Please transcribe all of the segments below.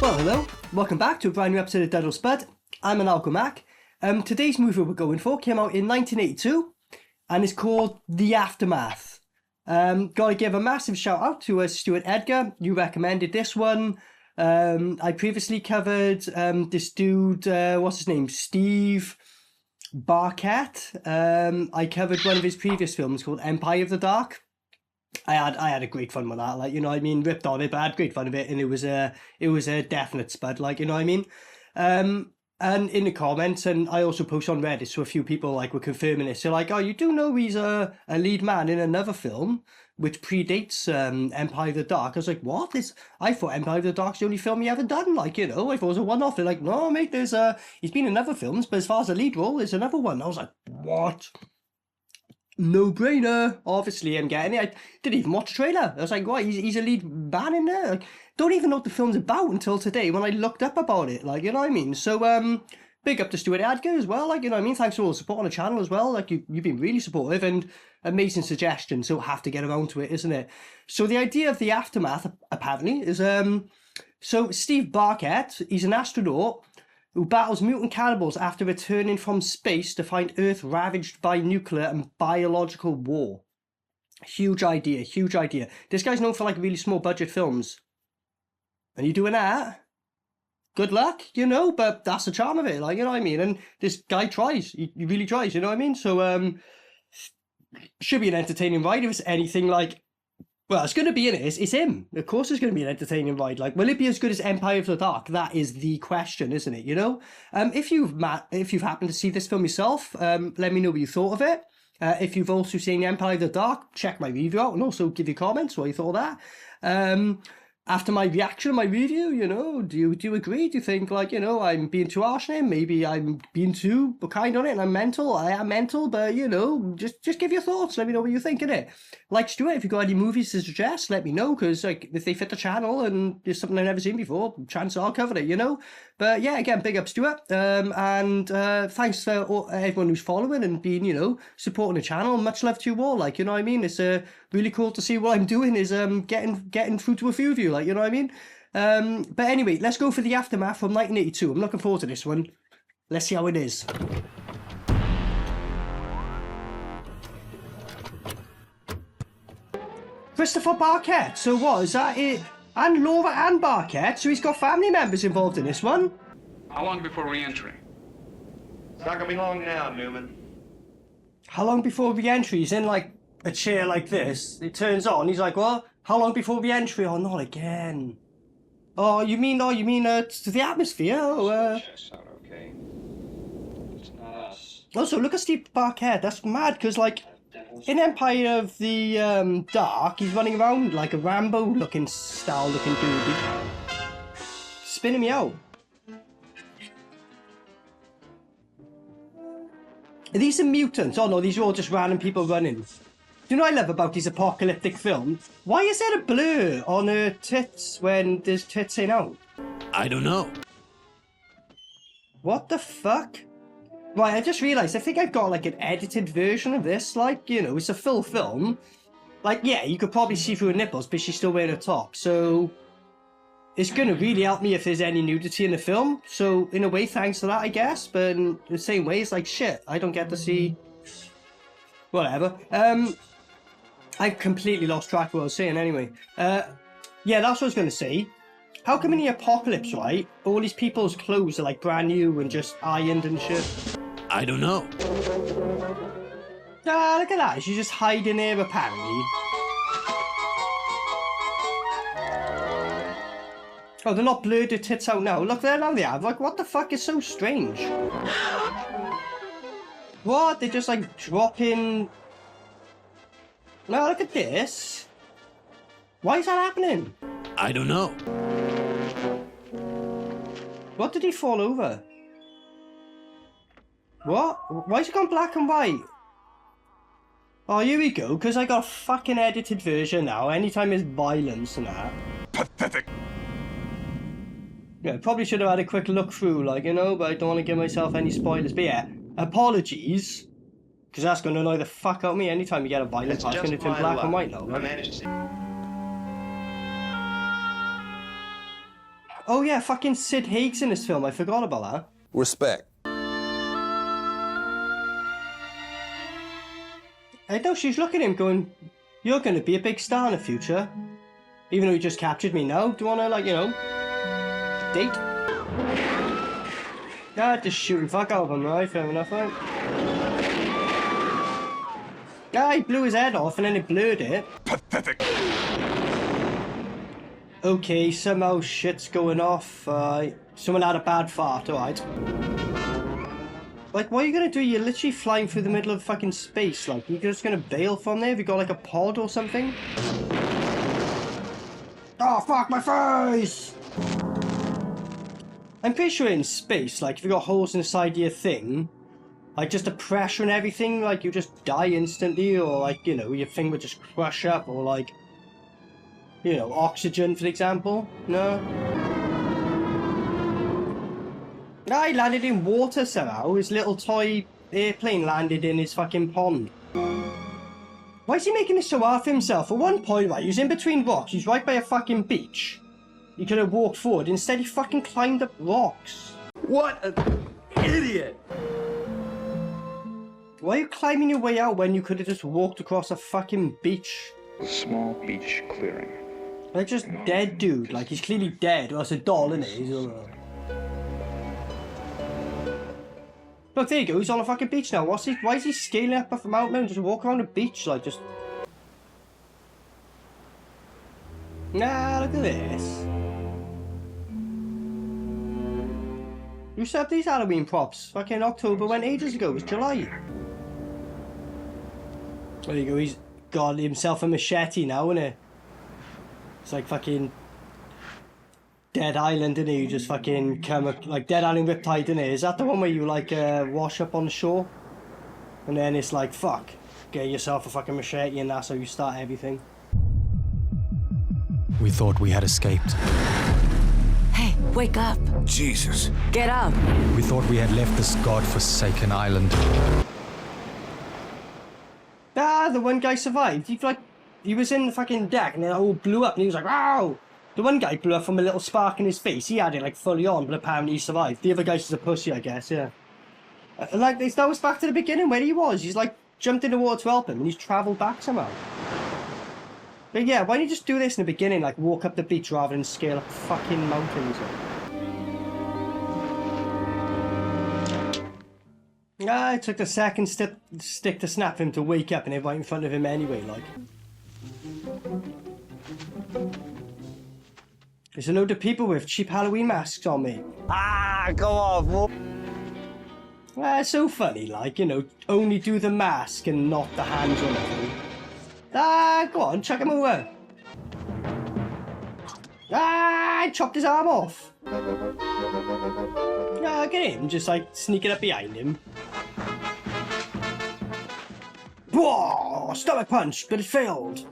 Well, hello, welcome back to a brand new episode of DUD Spud. I'm Maniacal Mac. Today's movie we're going for came out in 1982 and is called The Aftermath. Gotta give a massive shout out to Stuart Edgar. You recommended this one. I previously covered this dude, what's his name? Steve Barkett. I covered one of his previous films called Empire of the Dark. I had a great fun with that, like, you know what I mean, ripped on it, but I had great fun of it, and it was a definite spud, like, you know what I mean. And in the comments, and I also post on Reddit, so a few people like were confirming this. So like, oh, you do know he's a lead man in another film which predates Empire of the Dark. I was like, what? I thought Empire of the Dark's the only film he ever done. Like, you know, I thought it was a one-off. They're like, no, mate, he's been in other films, but as far as the lead role, there's another one. I was like, what? No-brainer. Obviously, I'm getting it. I didn't even watch the trailer. I was like, what? He's a lead man in there? Like, don't even know what the film's about until today when I looked up about it. Like, you know what I mean? So, big up to Stuart Edgar as well. Like, you know what I mean? Thanks for all the support on the channel as well. Like, you've been really supportive and amazing suggestions. So, have to get around to it, isn't it? So, the idea of The Aftermath, apparently, is, so Steve Barkett, he's an astronaut who battles mutant cannibals after returning from space to find Earth ravaged by nuclear and biological war. Huge idea, huge idea. This guy's known for like really small budget films. And you doing that? Good luck, you know, but that's the charm of it, like, you know what I mean? And this guy tries, he really tries, you know what I mean? So, should be an entertaining ride if it's anything like, well, it's going to be in it. It's him. Of course it's going to be an entertaining ride. Like, will it be as good as Empire of the Dark? That is the question, isn't it? You know? If you've happened to see this film yourself, let me know what you thought of it. If you've also seen Empire of the Dark, check my review out and also give your comments what you thought of that. After my reaction, my review, you know, do you agree? Do you think, like, you know, I'm being too harsh on him? Maybe I'm being too kind on it and I'm mental. I am mental, but, you know, just give your thoughts. Let me know what you think of it. Like Stuart, if you've got any movies to suggest, let me know, because, like, if they fit the channel and there's something I've never seen before, chances are I'll cover it, you know? But, yeah, again, big up Stuart. And thanks for everyone who's following and being, you know, supporting the channel. Much love to you all. Like, you know what I mean? It's really cool to see what I'm doing is getting through to a few of you, like, you know what I mean? But anyway, let's go for The Aftermath from 1982. I'm looking forward to this one. Let's see how it is. Christopher Barkett. So what, is that it? And Laura and Barkett, so he's got family members involved in this one. How long before re-entry? It's not gonna be long now, Newman. How long before re-entry? He's in like a chair like this. It turns on. He's like, well, how long before re-entry? Oh, not again. Oh, you mean to the atmosphere? Oh, Checks out okay. It's not us. Also, look at Steve Barkett. That's mad, because like in Empire of the Dark, he's running around like a Rambo looking dude. Spinning me out. Are these the mutants? Oh no, these are all just random people running. Do you know what I love about these apocalyptic films? Why is there a blur on her tits when there's tits ain't out? I don't know. What the fuck? Right, I just realised, I think I've got like an edited version of this, like, you know, it's a full film. Like, yeah, you could probably see through her nipples, but she's still wearing a top, so it's gonna really help me if there's any nudity in the film. So, in a way, thanks for that, I guess, but in the same way, it's like, shit, I don't get to see... Whatever. I completely lost track of what I was saying anyway. Yeah, that's what I was gonna say. How come in the apocalypse, right, all these people's clothes are like brand new and just ironed and shit? I don't know. Ah, look at that. She's just hiding there, apparently. Oh, they're not blurred their tits out now. Look there, now they have. Like, what the fuck is so strange? What? They're just like dropping... No, look at this. Why is that happening? I don't know. What did he fall over? What? Why is it gone black and white? Oh, here we go, because I got a fucking edited version now. Anytime there's violence and that. Pathetic. Yeah, probably should have had a quick look through, like, you know, but I don't want to give myself any spoilers. But yeah, apologies. Because that's going to annoy the fuck out of me anytime you get a violent part. It's going to turn black and white now, I right? managed to see. Oh yeah, fucking Sid Haig's in this film. I forgot about that. Respect. I know, she's looking at him going, you're going to be a big star in the future. Even though you just captured me now. Do you want to, like, you know, date? Ah, just shooting fuck out of him, right? Fair enough, right? Ah, he blew his head off and then he blurred it. Pathetic. Okay, somehow shit's going off. Someone had a bad fart, alright. Like, what are you gonna do? You're literally flying through the middle of fucking space. Like, you're just gonna bail from there? Have you got like a pod or something? Oh, fuck my face! I'm pretty sure in space, like, if you got holes inside your thing, like, just the pressure and everything, like, you just die instantly, or like, you know, your thing would just crush up, or like, you know, oxygen, for example. No? I landed in water somehow. His little toy airplane landed in his fucking pond. Why is he making this so hard for himself? At one point, right, he was in between rocks. He's right by a fucking beach. He could have walked forward. Instead, he fucking climbed up rocks. What an idiot! Why are you climbing your way out when you could have just walked across a fucking beach? A small beach clearing. Like, just dead dude. Like, he's clearly dead. Or it's a doll, isn't it? Look, there you go. He's on a fucking beach now. Why is he scaling up a mountain and just walk around the beach? Like, just... Nah, look at this. Who set up these Halloween props? Fucking October went ages ago. It was July. There you go. He's got himself a machete now, isn't it? It's like fucking Dead Island, isn't it? You just fucking come up, like Dead Island Riptide, isn't it? Is that the one where you like wash up on the shore? And then it's like, fuck, get yourself a fucking machete and that's how you start everything. We thought we had escaped. Hey, wake up. Jesus. Get up. We thought we had left this godforsaken island. Ah, the one guy survived. He was in the fucking deck and it all blew up and he was like, wow! The one guy blew up from a little spark in his face. He had it like fully on, but apparently he survived. The other guy's just a pussy, I guess, yeah. Like, that was back to the beginning where he was. He's like, jumped in the water to help him and he's travelled back somehow. But yeah, why don't you just do this in the beginning, like walk up the beach rather than scale up fucking mountains? Ah, it took the second stick to snap him to wake up and they're right in front of him anyway, like. There's a load of people with cheap Halloween masks on me. Ah, go off. Ah, it's so funny, like, you know, only do the mask and not the hands on it. Ah, go on, chuck him over. Ah, I chopped his arm off. Ah, get him, just like sneaking up behind him. Whoa, stomach punch, but it failed.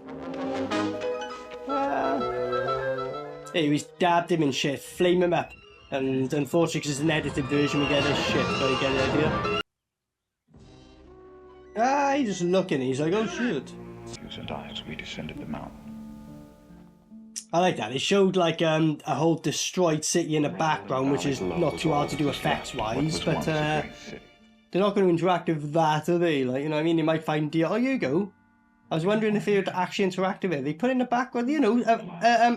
Hey, he's dabbed him and shit, flame him up. And unfortunately, because it's an edited version, we get this shit, but you get the idea. Ah, he's just looking, he's like, oh shit. And I as we descended the mountain. I like that. It showed like a whole destroyed city in the background, which is not too hard to do effects-wise, but they're not going to interact with that, are they? Like, you know what I mean? You might find, oh, here you go. I was wondering if they would actually interact with it. They put in the background, you know,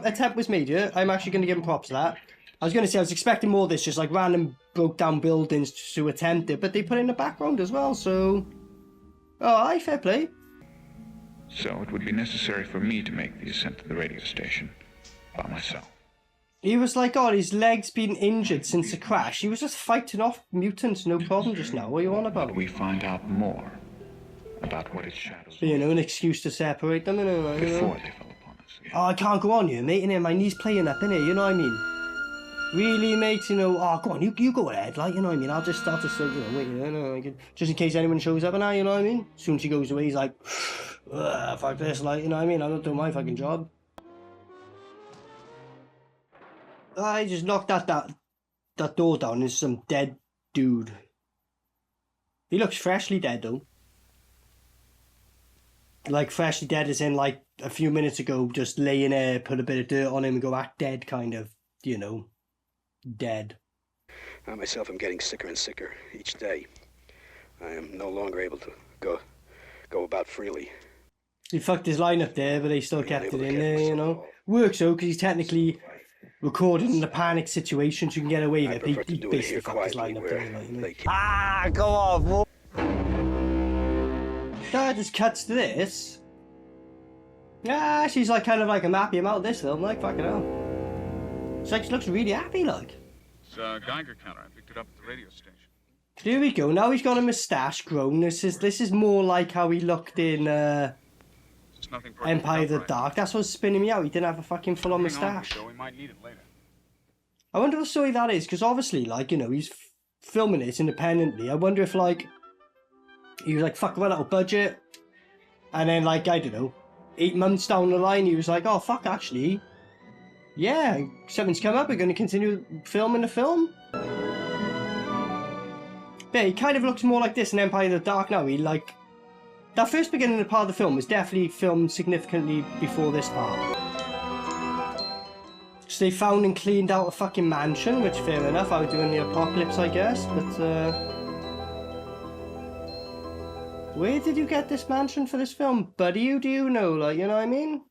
attempt was made here. I'm actually going to give them props for that. I was going to say, I was expecting more of this, just like random broke down buildings to attempt it, but they put it in the background as well, so... Oh, aye, fair play. So it would be necessary for me to make the ascent to the radio station by myself. He was like, oh, his leg's been injured since the crash. He was just fighting off mutants, no problem just now. What are you on about? We find out more about what its shadows You know, an excuse to separate them, innit? before they fell upon us. Oh, I can't go on here, mate, innit? My knee's playing up, innit? You know what I mean? Really, mate, you know, oh, go on, you go ahead, like, you know what I mean? I'll just, you know, wait, you know, like, just in case anyone shows up and I, you know what I mean? As soon as she goes away, he's like, fuck this, like, you know what I mean? I'm not doing my fucking job. I just knocked that door down. There's some dead dude. He looks freshly dead, though. Like, freshly dead as in, like, a few minutes ago, just laying there, put a bit of dirt on him and go act dead, kind of, you know. dead. I myself am getting sicker and sicker each day. I am no longer able to go about freely. He fucked his line up there, but they still kept it in there, you know. Works though, because he's technically recorded in a panic situation, so you can get away with it. He basically fucked his line up there, like, you know. Go on. That just cuts to this. She's like kind of like, I'm happy about this film, like, fucking hell. She like, looks really happy, like. It's a Geiger counter. I picked it up at the radio station. Here we go. Now he's got a moustache grown. This is more like how he looked in Empire of the Dark. That's what's spinning me out. He didn't have a fucking full-on moustache. We might need it later. I wonder what story that is, because obviously, like, you know, he's filming it independently. I wonder if, like, he was like, fuck, run out of budget. And then, like, I don't know, 8 months down the line, he was like, oh, fuck, actually, yeah, something's come up. We're going to continue filming the film. But he kind of looks more like this in Empire of the Dark now. He, like, that first beginning part of the film was definitely filmed significantly before this part. So they found and cleaned out a fucking mansion, which fair enough, I would do in the apocalypse, I guess, but where did you get this mansion for this film? Buddy, do you know, like, you know what I mean?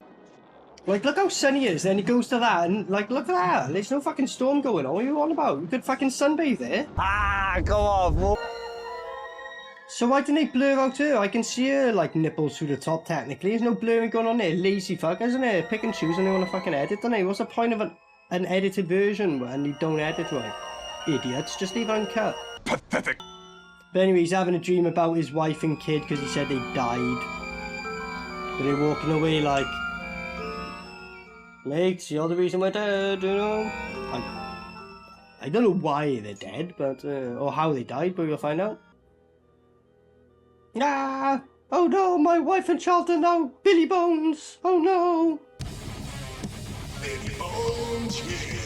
Like, look how sunny it is, then he goes to that, and, like, look at that, there's no fucking storm going on, what are you on about? You could fucking sunbathe there. Go on. So why didn't they blur out her? I can see her, like, nipples through the top, technically. There's no blurring going on there. Lazy fuck, isn't it? Pick and choose and they want to fucking edit, don't they? What's the point of an edited version when you don't edit right? Idiots, just leave it uncut. Pathetic. But anyway, he's having a dream about his wife and kid because he said they died. But they're walking away like, mate, you're the reason we're dead, you know? I don't know why they're dead, but, or how they died, but we'll find out. Ah! Oh no, my wife and child are now Billy Bones! Oh no! Billy Bones, yeah.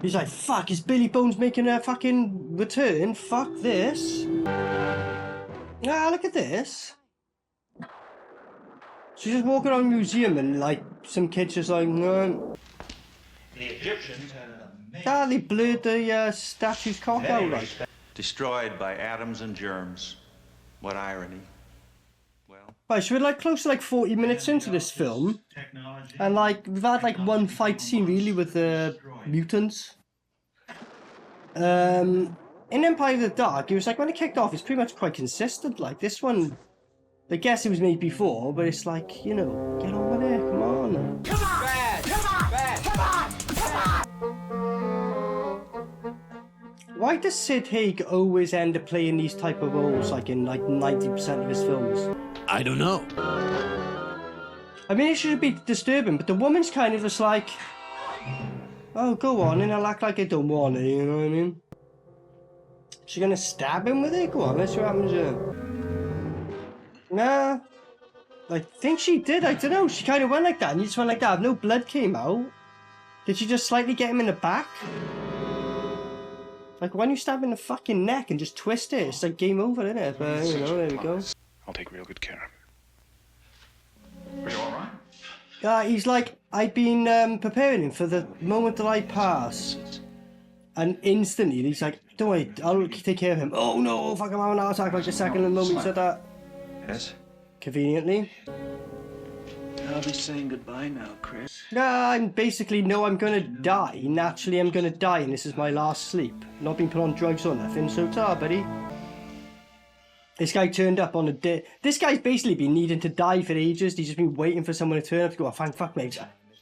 He's like, fuck, is Billy Bones making a fucking return? Fuck this. Ah, look at this. She's just walking around a museum and, like, some kids just like, The Egyptians had an amazing... Ah, they blurred the statue's cock out, like. Destroyed by atoms and germs. What irony. Well... Right, so we're, like, close to, like, 40 minutes into this film. And, like, we've had, like, one fight scene, really, with the mutants. In Empire of the Dark, it was, like, when it kicked off, it's pretty much quite consistent. Like, this one... I guess it was made before, but it's like, you know, get on with it, come on. Come on! Bad! Come on! Bad! Come on! Come on! Why does Sid Haig always end up playing these type of roles, like in like 90% of his films? I don't know. I mean, it should be disturbing, but the woman's kind of just like, oh, go on, and I'll act like I don't want it, you know what I mean? She's gonna stab him with it? Go on, let's see what happens here. Nah, I think she did, I don't know, she kind of went like that, and you just went like that, no blood came out. Did she just slightly get him in the back? Like, when you stab in the fucking neck and just twist it, it's like game over, isn't it? But, you know, there we go. I'll take real good care of it. Are you alright? He's like, I've been preparing him for the moment that I pass. And instantly, he's like, don't worry, I'll take care of him. Oh no, fuck, I'm having an heart attack like the second the moment he said that. Yes? Conveniently. I'll be saying goodbye now, Chris. I'm basically, no, I'm gonna die. Naturally, I'm gonna die, and this is my last sleep. Not being put on drugs or nothing, so ta, buddy. This guy turned up on a day. This guy's basically been needing to die for ages. He's just been waiting for someone to turn up to go, oh, fuck, mate.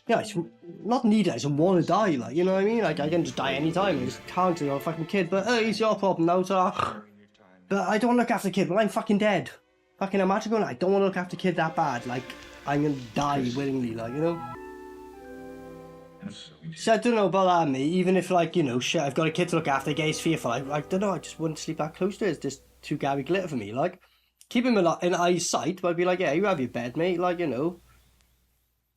Yeah, it's not needed, I just want to die, like, you know what I mean? Like, I can just die anytime, I just can't, you know, fucking kid, but, it's your problem now, ta. But I don't want to look after the kid, well, I'm fucking dead. Fucking imagine going, I don't want to look after the kid that bad, like, I'm gonna die willingly, like, you know? So I don't know about that, mate, even if, like, you know, shit, I've got a kid to look after, guy's fearful, I don't know, I just wouldn't sleep that close to it, it's just too Gary Glitter for me, like, keep him in eyesight, but I'd be like, yeah, you have your bed, mate, like, you know,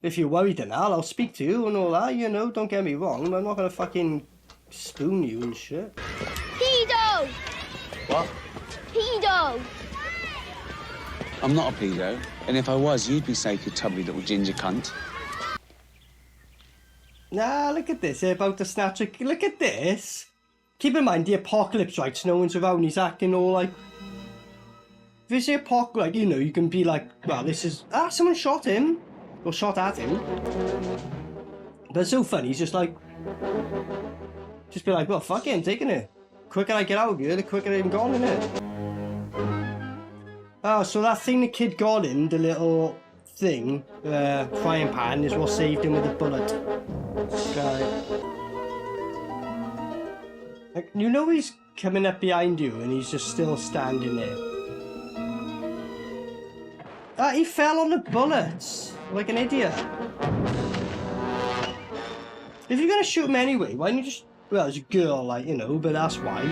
if you're worried and I'll speak to you and all that, you know, don't get me wrong, but I'm not gonna fucking spoon you and shit. Pedo! What? Pedo! I'm not a pedo, and if I was, you'd be safe, you tubby little ginger cunt. Nah, look at this. About to snatch a... Look at this. Keep in mind, the apocalypse, right? So no one's around. He's acting all like... If it's the apocalypse, like, you know, you can be like, well, this is... Ah, someone shot him. Or shot at him. But it's so funny. He's just like... Just be like, well, fuck it, I'm taking it. The quicker I get out of here, the quicker I'm gone, innit? Oh, so that thing the kid got in, the little thing, frying pan, is what saved him with the bullet. Right. Like, you know he's coming up behind you and he's just still standing there. Ah, he fell on the bullets, like an idiot. If you're gonna shoot him anyway, why don't you just... Well, it's a girl, like, you know, but that's why.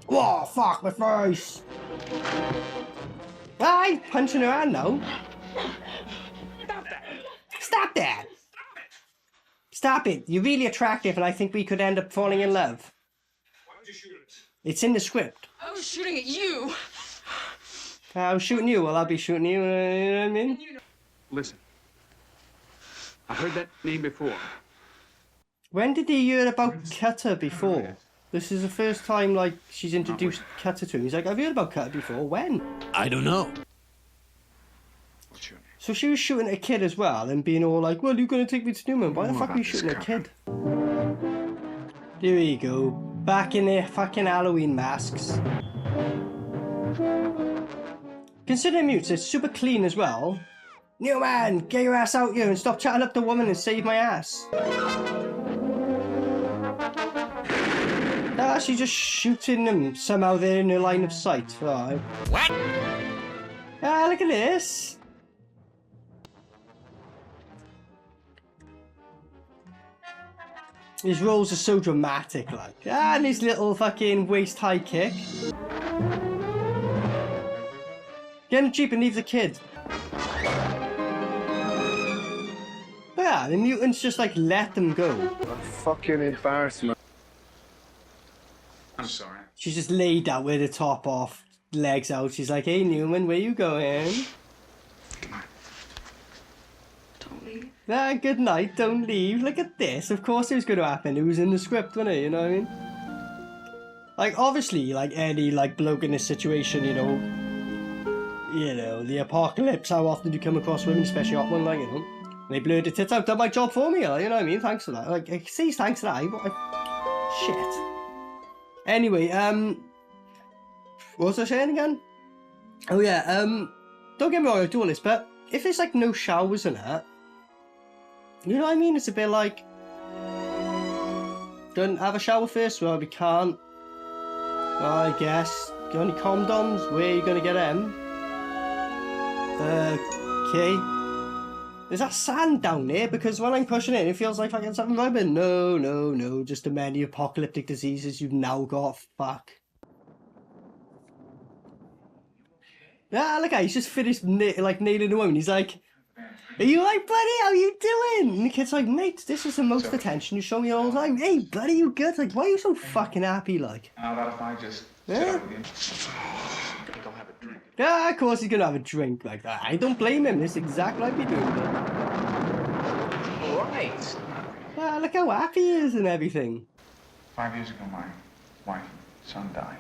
Whoa, fuck my face! Ah, he's punching her hand now. Stop that! Stop that! Stop it! You're really attractive and I think we could end up falling in love. Why would you shoot it? It's in the script. I was shooting at you. I was shooting you, well I'll be shooting you, you know what I mean? Listen. I heard that name before. When did he hear about Cutter before? This is the first time, like, she's introduced Cutter to him. He's like, I've heard about Cutter before. When? I don't know. So she was shooting at a kid as well and being all like, well, you're going to take me to Newman. Why the fuck are you shooting at a kid? There we go. Back in their fucking Halloween masks. Considering mutes, it's super clean as well. Newman, get your ass out here and stop chatting up the woman and save my ass. Ah, she's just shooting them. Somehow they're in her line of sight. Right. What? Ah, look at this. His rolls are so dramatic, like. Ah, and his little fucking waist-high kick. Get in the Jeep and leave the kid. Yeah, the mutants just like let them go. A fucking embarrassment. I'm sorry. She's just laid out with the top off, legs out. She's like, hey Newman, where you going? Come on. Don't leave. Ah, good night, don't leave. Look at this. Of course it was going to happen. It was in the script, wasn't it? You know what I mean? Like, obviously, like any like bloke in this situation, you know, the apocalypse, how often do you come across women, especially hot one, like, you know? They blurred the tits out, done my job for me, like, you know what I mean? Thanks for that. Like, see, thanks for that. Shit. Anyway, what was I saying again? Oh yeah, don't get me wrong, I do all this, but if there's like no showers in it, you know what I mean? It's a bit like, don't have a shower first? Well, we can't. Well, I guess. Got any condoms? Where are you gonna get them? Okay. Is that sand down there? Because when I'm pushing it, it feels like fucking something rubbing. No. Just the many apocalyptic diseases you've now got. Fuck. Ah, look at he's just finished like nailing the woman. He's like, are you alright, buddy? How you doing? And the kid's like, mate, this is the most attention you show me all the time. Hey, buddy, you good? Like, why are you so fucking happy, like? How about if I just sit up with you? I think I'll have a drink. Yeah, of course he's gonna have a drink like that. I don't blame him. This is exactly what I'd be doing. Right. Ah, look how happy he is and everything. 5 years ago, my wife and son died.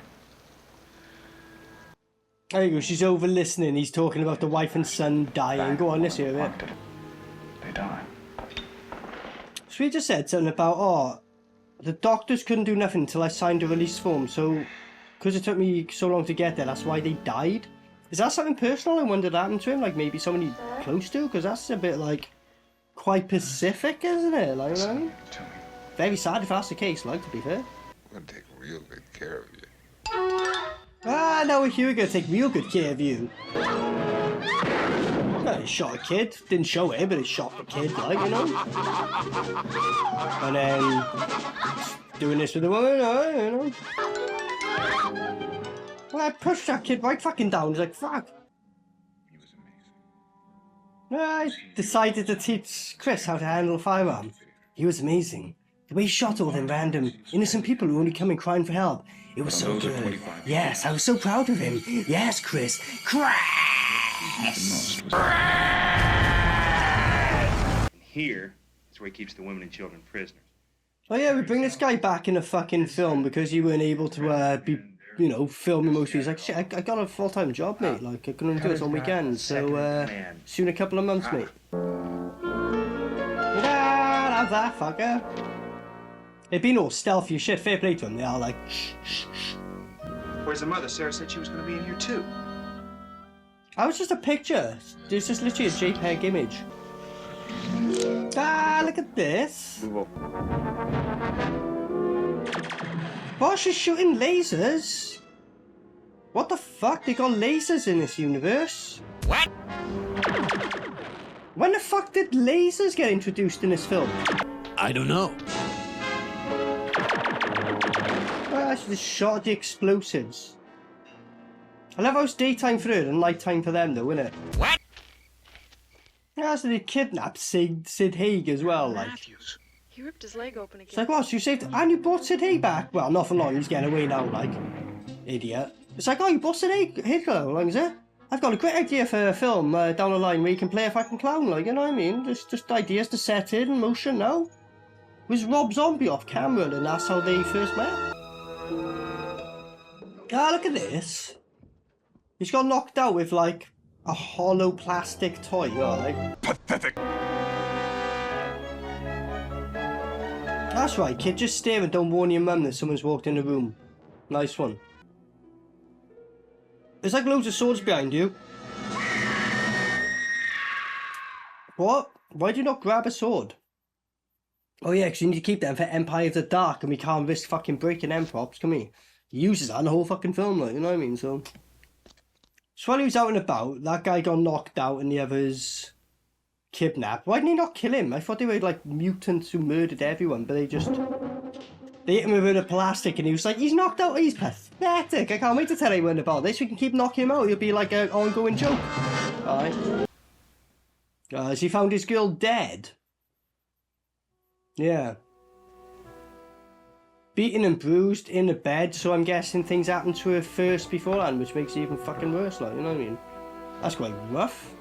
There you go, she's over listening. He's talking about the wife and son dying. Go on, let's hear it. They died. So he just said something about, oh, the doctors couldn't do nothing until I signed a release form, so because it took me so long to get there, that's why they died. Is that something personal I wonder that happened to him? Like maybe somebody close to? Because that's a bit like quite specific, isn't it? Like, you know what I mean? Very sad if that's the case, like, to be fair. I'm gonna take real good care of you. Ah, no, here we're gonna take real good care of you. Well, he shot a kid. Didn't show it, but he shot the kid, like, you know? And then doing this with the woman, you know? Well, I pushed that kid right fucking down. He's like, fuck. He was amazing. I decided to teach Chris how to handle a firearm. He was amazing. The way he shot all them random, innocent people who only come in crying for help. It was so good. Yes, I was so proud of him. Yes, Chris. Here is where he keeps the women and children prisoners. Oh yeah, we bring this guy back in a fucking film because you weren't able to be, you know, filming most of these. Like, shit, I got a full-time job, mate. Like, I can only do this on weekends. So, soon a couple of months, mate. Yeah, have that, fucker. They've been all stealthy as shit. Fair play to them. They are like, shh, shh, shh. Where's the mother? Sarah said she was going to be in here too. I was just a picture. There's just literally a JPEG image. Ah, look at this. What? She's shooting lasers? What the fuck? They got lasers in this universe? What? When the fuck did lasers get introduced in this film? I don't know. Ah, she just shot at the explosives. I love how it's daytime for her and nighttime for them though, isn't it? What? Yeah, so they kidnapped Sid Haig as well, like. He ripped his leg open again. It's like, what, so you saved... And you brought Sid Haig back? Well, not for long, he's getting away now, like. Idiot. It's like, oh, you brought Sid Haig how long is it? I've got a great idea for a film down the line where you can play a fucking clown, like, you know what I mean? Just ideas to set it in motion now. It was Rob Zombie off camera, and that's how they first met. Ah, look at this. He's got knocked out with, like, a hollow plastic toy, alright? Pathetic. That's right, kid. Just stare and don't warn your mum that someone's walked in the room. Nice one. There's like loads of swords behind you. What? Why do you not grab a sword? Oh yeah, because you need to keep them for Empire of the Dark, and we can't risk fucking breaking them props, can we? He uses that in the whole fucking film, like, you know what I mean? So while he was out and about, that guy got knocked out and the others kidnapped. Why didn't he not kill him? I thought they were like mutants who murdered everyone, but they hit him with a bit of plastic and he was like, he's knocked out, he's pathetic. I can't wait to tell anyone about this. We can keep knocking him out. He'll be like an ongoing joke. Alright. Has he found his girl dead? Yeah. Beaten and bruised in the bed, so I'm guessing things happened to her first beforehand, which makes it even fucking worse, like, you know what I mean? That's quite rough.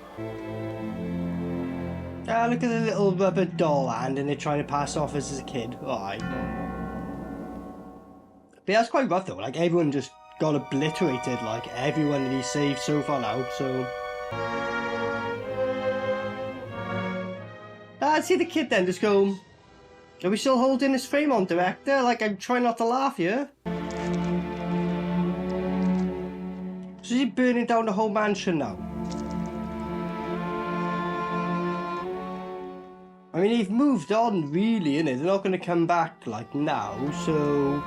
Ah, look at the little rubber doll hand and they're trying to pass off as a kid. Alright. But yeah, that's quite rough though, like everyone just got obliterated, like everyone that he saved so far now, so... I'd see the kid then just go, are we still holding this frame on, director? Like, I'm trying not to laugh here. So is he burning down the whole mansion now? I mean, they've moved on, really, innit? They're not going to come back, like, now, so...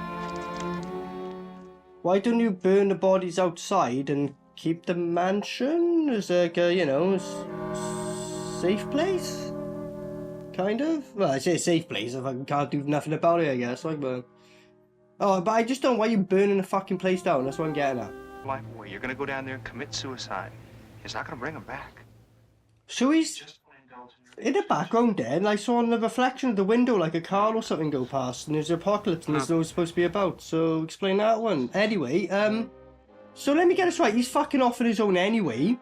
Why don't you burn the bodies outside and keep the mansion as, like, a, you know, safe place? Kind of? Well, I say safe place if I can't do nothing about it, I guess, like, but... Oh, but I just don't know why you're burning the fucking place down, that's what I'm getting at. Life away. You're gonna go down there and commit suicide. He's not gonna bring him back. So he's... in the background there, and I saw in the reflection of the window like a car or something go past, and there's an apocalypse and there's no supposed to be about, so explain that one. Anyway, so let me get this right, he's fucking off on his own anyway.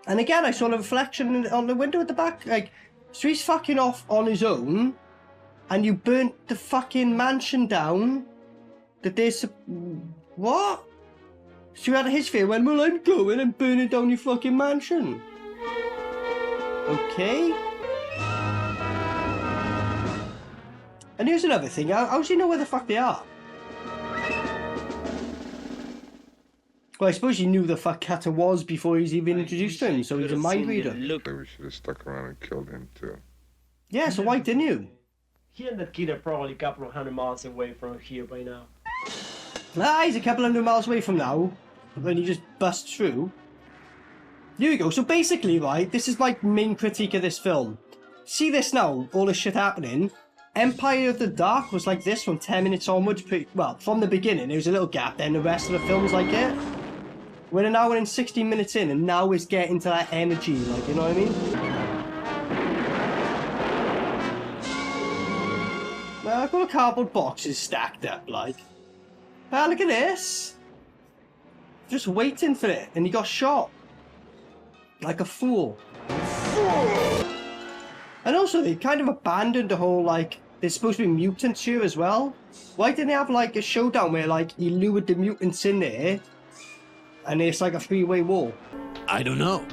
And again, I saw the reflection on the window at the back, like, so he's fucking off on his own, and you burnt the fucking mansion down, that there's... What? So you had a history and went, well, I'm going and burning down your fucking mansion. Okay. And here's another thing, how does he know where the fuck they are? Well, I suppose he knew the fuck Cutter was before he's even introduced to him, so he's a mind reader. Maybe we should have stuck around and killed him too. Yeah, so why didn't you? He and that kid are probably a couple of hundred miles away from here by now. Ah, he's a couple hundred miles away from now, when he just busts through. Here we go, so basically, right, this is my main critique of this film. See this now, all this shit happening. Empire of the Dark was like this from 10 minutes onwards, well, from the beginning, there was a little gap, then the rest of the film was like it. We're an hour and 16 minutes in, and now it's getting to that energy, like, you know what I mean? Well, I've got a cardboard boxes stacked up, like. Ah, look at this. Just waiting for it, and he got shot. Like a fool. And also, they kind of abandoned the whole, like, there's supposed to be mutants here as well. Why didn't they have, like, a showdown where, like, he lured the mutants in there and it's like a three-way wall? I don't know.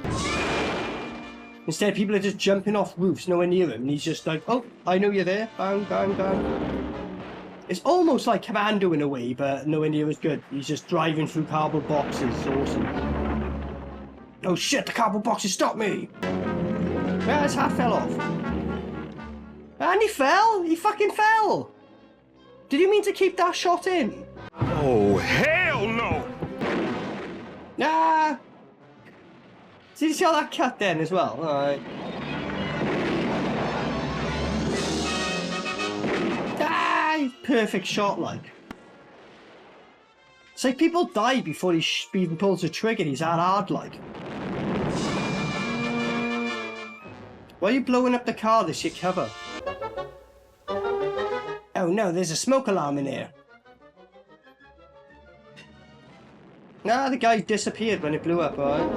Instead, people are just jumping off roofs nowhere near him, and he's just like, oh, I know you're there. Bang, bang, bang. It's almost like Commando in a way, but nowhere near as good. He's just driving through cardboard boxes. It's awesome. Oh shit, the cardboard boxes stopped me! Yeah, his hat fell off. And he fell! He fucking fell! Did you mean to keep that shot in? Oh, hell no! Nah! Did you see how that cut then as well? Alright. Ah! Perfect shot, like. It's like people die before he even pulls the trigger. He's that hard, like. Why are you blowing up the car? This your cover. Oh no, there's a smoke alarm in here. Nah, the guy disappeared when it blew up, alright?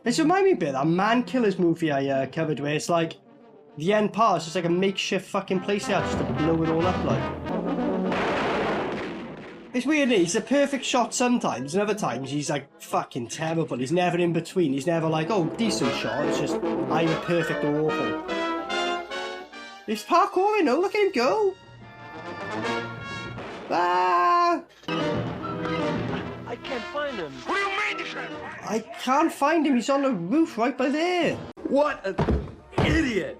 This reminds me a bit of that Man Killers movie I covered, where it's like the end part is just like a makeshift fucking place out just to blow it all up, like. It's weird, isn't it? He's a perfect shot sometimes, and other times he's like fucking terrible. He's never in between. He's never like, oh, decent shot. It's just either perfect or awful. It's parkouring, no? Look at him go! Ah! I can't find him. What do you mean you can't? I can't find him. He's on the roof right by there. What an idiot!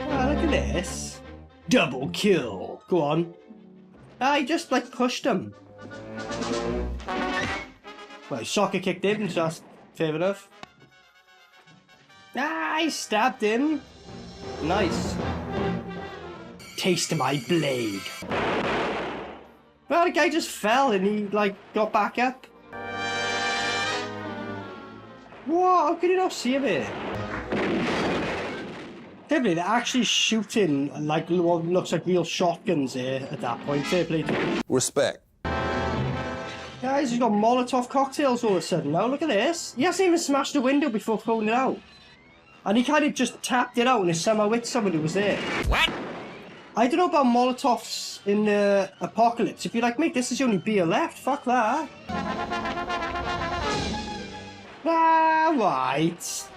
Ah, look at this. Double kill. Go on. Ah, he just like pushed him. Well, he soccer kicked him, so that's fair enough. Ah, I stabbed him. Nice. Taste my blade. Well, the guy just fell and he, like, got back up. What? How could you not see him here? They're actually shooting, like, what looks like real shotguns here at that point. Fair play to him. Respect. Guys, he's got Molotov cocktails all of a sudden now. Look at this. He hasn't even smashed the window before throwing it out. And he kind of just tapped it out and it's somehow with someone who was there. What? I don't know about Molotovs in the apocalypse. If you're like, mate, this is the only beer left. Fuck that. Ah, right.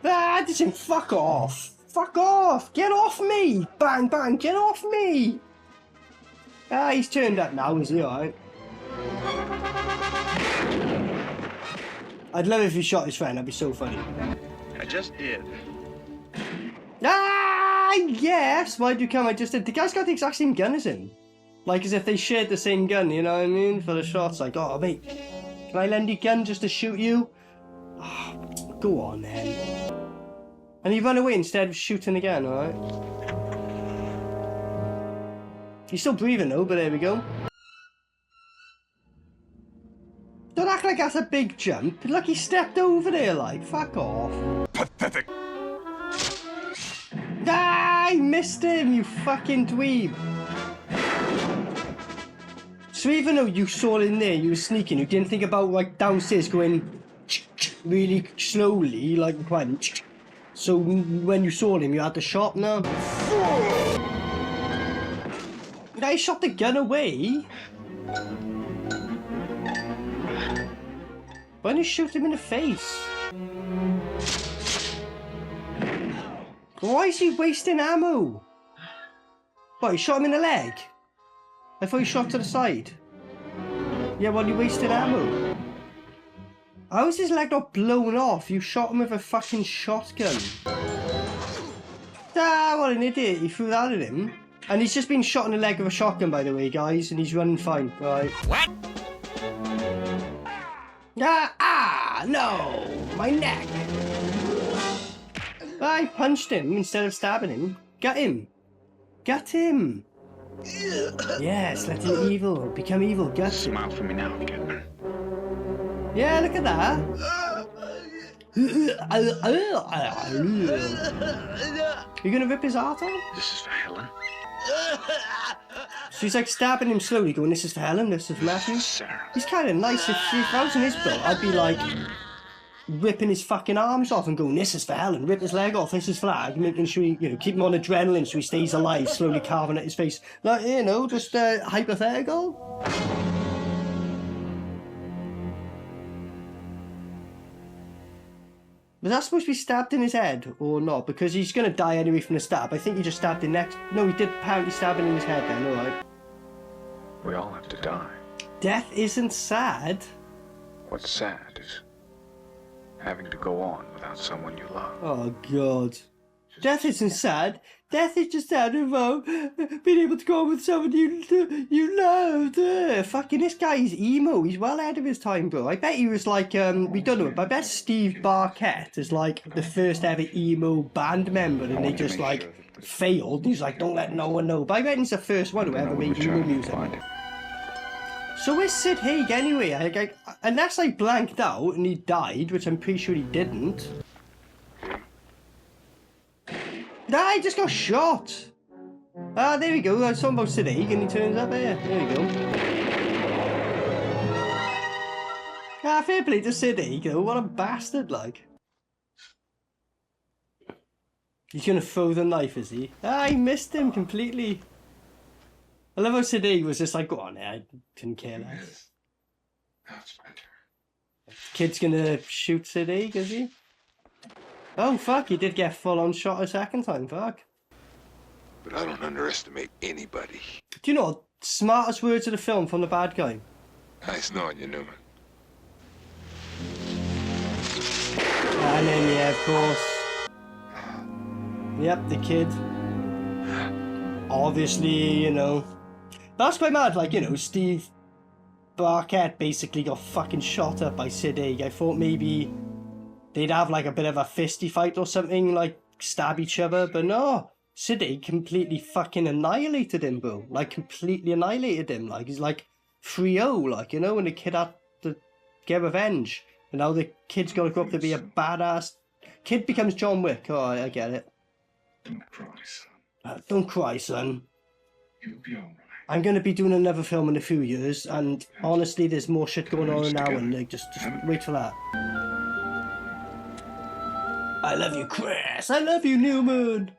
Ah, this thing, fuck off. Fuck off. Get off me. Bang, bang, get off me. Ah, he's turned up now, is he alright? I'd love if he shot his friend, that'd be so funny. I just did. Ah, yes! Why'd you come? I just did. The guy's got the exact same gun as him. Like as if they shared the same gun, you know what I mean? For the shots, like, oh, mate, can I lend you a gun just to shoot you? Oh, go on then. And he ran away instead of shooting again, alright? He's still breathing though, but there we go. Don't act like that's a big jump. Look, he stepped over there, like, fuck off. Pathetic. Ah, I missed him, you fucking dweeb. So even though you saw it in there, you were sneaking, you didn't think about, like, downstairs going really slowly, like, when. So when you saw him, you had the shot now. I shot the gun away. Why don't you shoot him in the face? Why is he wasting ammo? What, you shot him in the leg? I thought you shot to the side. Yeah, well, you wasted ammo. How is his leg not blown off? You shot him with a fucking shotgun. Ah, what an idiot. You threw that at him. And he's just been shot in the leg with a shotgun, by the way, guys, and he's running fine. Right. What? No! My neck! I punched him instead of stabbing him. Gut him! Gut him! Yes, let him evil. Become evil. Gut him. Smile for me now, Catman. Yeah, look at that. You gonna rip his heart out? This is for Helen. So he's like stabbing him slowly, going, this is for Helen, this is for Matthew. Sarah. He's kind of nice. If I was in his boat, I'd be like, ripping his fucking arms off and going, this is for Helen, rip his leg off, this is flag, making sure he, keep him on adrenaline so he stays alive, slowly carving at his face. Like, just hypothetical. Was that supposed to be stabbed in his head or not? Because he's going to die anyway from the stab. I think he just stabbed him next. No, he did apparently stab him in his head then, alright. We all have to die. Death isn't sad. What's sad is having to go on without someone you love. Oh, God. Death isn't sad. Death is just sad about being able to go on with someone you loved. Fucking this guy is emo. He's well ahead of his time, bro. I bet he was like, we don't know, but I bet Steve Barkett is like the first ever emo band member and they just like failed. He's like, don't let no one know. But I bet he's the first one who ever made emo music. So where's Sid Haig anyway? Unless I blanked out and he died, which I'm pretty sure he didn't. Nah, he just got shot. Ah, there we go. I was talking about Sid Haig and he turns up here. There we go. Ah, fair play to Sid Haig though. What a bastard, like. He's gonna throw the knife, is he? Ah, he missed him completely. I love how Sid Haig was just like, go on, I couldn't care less. That's my turn. Kid's gonna shoot Sid Haig, is he? Oh, fuck, he did get full-on shot a second time, fuck. But I don't underestimate anybody. Do you know what? Smartest words of the film from the bad guy? Nice knowing you, Newman. And then, yeah, of course. Yep, the kid. Obviously, That's quite mad, like, Steve Barkett basically got fucking shot up by Sid Haig. I thought maybe they'd have like a bit of a fisty fight or something, like stab each other, but no. Sid Haig completely fucking annihilated him, bro. Like, completely annihilated him. Like, he's like 3-0, like, and the kid had to get revenge. And now the kid's got to grow up to be a badass. Kid becomes John Wick. Oh, I get it. Don't cry, son. Don't cry, son. You'll be alright. I'm going to be doing another film in a few years, and honestly, there's more shit going on now, and like, just wait for that. I love you, Chris. I love you, Newman.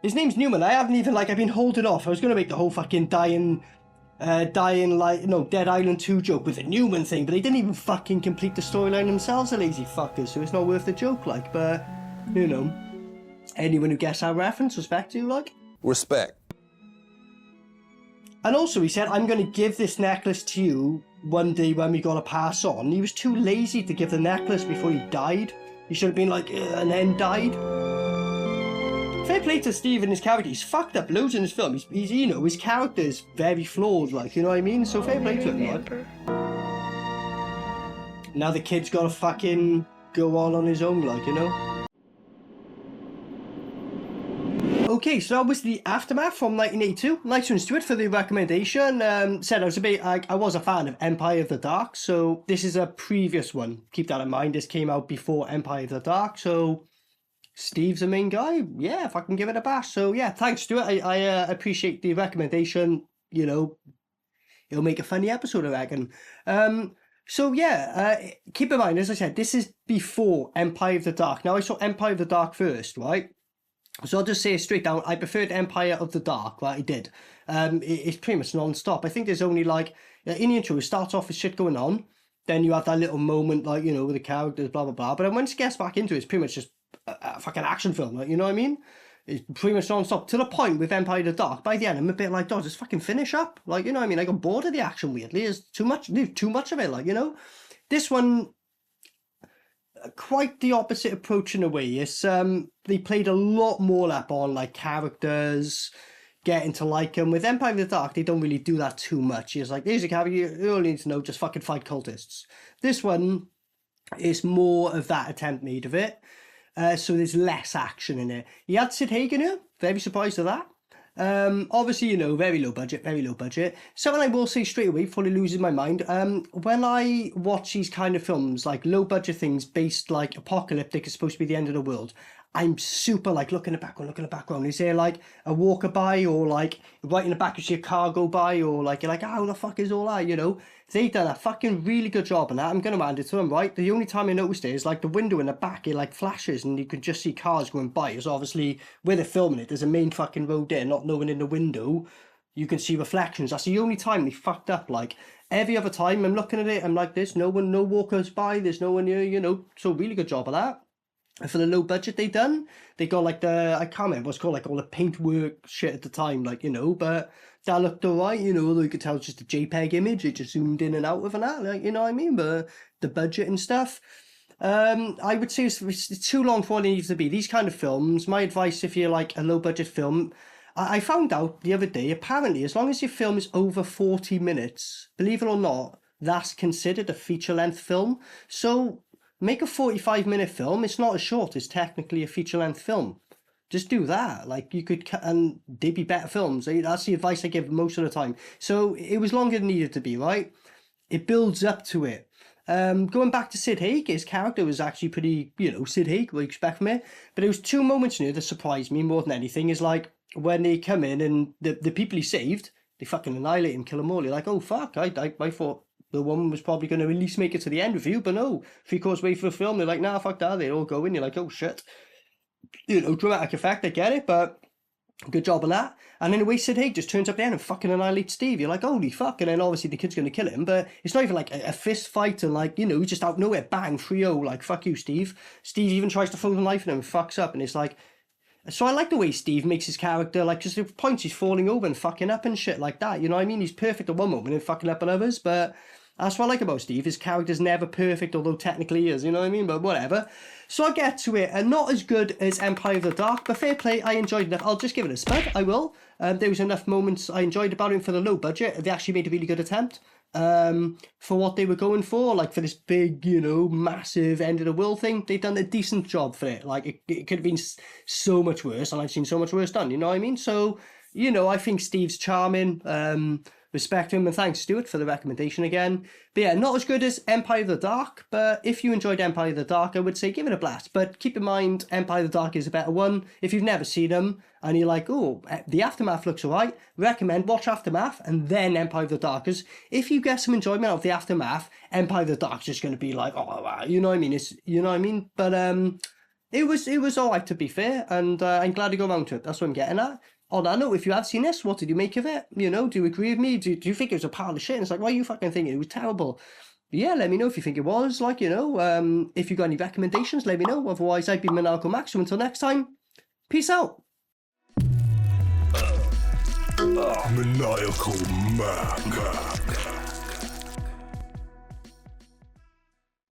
His name's Newman. I haven't even, like, I've been holding off. I was going to make the whole fucking Dead Island 2 joke with the Newman thing, but they didn't even fucking complete the storyline themselves, the lazy fuckers, so it's not worth the joke, like, but, anyone who gets our reference, respect to you, like. Respect. And also, he said, I'm going to give this necklace to you one day when we got to pass on. He was too lazy to give the necklace before he died. He should have been like, and then died. Fair play to Steve and his character. He's fucked up loads in his film. He's his character's very flawed, like, you know what I mean? So fair play to him, like. Now the kid's got to fucking go on his own, like, Okay, so that was the Aftermath from 1982. Nice one, Stuart, for the recommendation. Said I was a fan of Empire of the Dark, so this is a previous one. Keep that in mind. This came out before Empire of the Dark, so Steve's the main guy. Yeah, if I can give it a bash. So yeah, thanks, Stuart. I appreciate the recommendation. It'll make a funny episode, I reckon. So yeah, keep in mind, as I said, this is before Empire of the Dark. Now, I saw Empire of the Dark first, right? So I'll just say straight down, I preferred Empire of the Dark, right? I did. It's pretty much non-stop. I think there's only like, in the intro, it starts off with shit going on. Then you have that little moment, like, with the characters, blah, blah, blah. But then once it gets back into it, it's pretty much just a fucking action film, like, you know what I mean? It's pretty much non-stop. To the point with Empire of the Dark, by the end, I'm a bit like, just fucking finish up. Like, you know what I mean? I got bored of the action, weirdly. There's too much of it, like, This one, quite the opposite approach in a way. It's they played a lot more up on like characters, getting to like them. With Empire of the Dark, they don't really do that too much. It's like, there's a character, you only need to know, just fucking fight cultists. This one is more of that attempt made of it. So there's less action in it. You had Sid Haig in here, very surprised at that. Obviously, very low budget. Something I will say straight away, fully losing my mind, when I watch these kind of films, like low budget things based like apocalyptic, is supposed to be the end of the world, I'm super like looking at the background. Is there like a walker by, or like right in the back you see a car go by, or like you're like, how the fuck is all that, you know? They done a fucking really good job on that. I'm gonna hand it to them, right? The only time I noticed it is like the window in the back, it like flashes and you can just see cars going by. It's obviously where they're filming it, there's a main fucking road there, not knowing in the window you can see reflections. That's the only time they fucked up. Like every other time I'm looking at it, I'm like, there's no one, no walkers by, there's no one here, you know. So really good job of that. And for the low budget they done, they got like I can't remember what's called, like all the paintwork shit at the time, like, you know, but that looked alright, you know, although you could tell it's just a JPEG image, it just zoomed in and out of that, like, you know what I mean? But the budget and stuff. I would say it's too long for what it needs to be. These kind of films, my advice if you're like a low budget film, I found out the other day, apparently as long as your film is over 40 minutes, believe it or not, that's considered a feature-length film. So make a 45-minute film. It's not as short. It's technically a feature-length film. Just do that. Like you could, and they'd be better films. That's the advice I give most of the time. So it was longer than it needed to be, right? It builds up to it. Going back to Sid Haig, his character was actually pretty, you know, Sid Haig, what you expect from it. But there was two moments in here that surprised me more than anything. Is like when they come in and the people he saved, they fucking annihilate him, kill them all. You're like, oh fuck, I thought the woman was probably going to at least make it to the end with you, but no, 3/4 way for the film, they're like, nah, fuck that, they all go in, you're like, oh shit. You know, dramatic effect, I get it, but good job on that. And then the way Sid Haig just turns up there and fucking annihilates Steve, you're like, holy fuck, and then obviously the kid's going to kill him, but it's not even like a fist fight and like, you know, just out of nowhere, bang, 3-0, like, fuck you, Steve. Steve even tries to throw the knife at him and fucks up, and it's like, so I like the way Steve makes his character, like, because at points he's falling over and fucking up and shit like that, you know what I mean? He's perfect at one moment and fucking up at others, but that's what I like about Steve. His character's never perfect, although technically he is, you know what I mean? But whatever. So I'll get to it. And not as good as Empire of the Dark, but fair play, I enjoyed it. I'll just give it a spud, I will. There was enough moments I enjoyed about it for the low budget. They actually made a really good attempt for what they were going for. Like for this big, you know, massive end of the world thing, they've done a decent job for it. Like it could have been so much worse, and I've seen so much worse done, you know what I mean? So, you know, I think Steve's charming. Respect him, and thanks Stuart for the recommendation again. But yeah, not as good as Empire of the Dark, but if you enjoyed Empire of the Dark, I would say give it a blast. But keep in mind, Empire of the Dark is a better one. If you've never seen them and you're like, oh, the Aftermath looks alright, recommend watch Aftermath and then Empire of the Dark. Because if you get some enjoyment out of the Aftermath, Empire of the Dark is just going to be like, oh wow, you know what I mean? You know what I mean? But it was alright to be fair, and I'm glad to go around to it. That's what I'm getting at. On that note, if you have seen this, what did you make of it? You know, do you agree with me? Do you think it was a pile of shit? And it's like, why are you fucking thinking it was terrible? But yeah, let me know if you think it was. Like, you know, if you got any recommendations, let me know. Otherwise, I've been Maniacal Max. So until next time, peace out. Maniacal Max.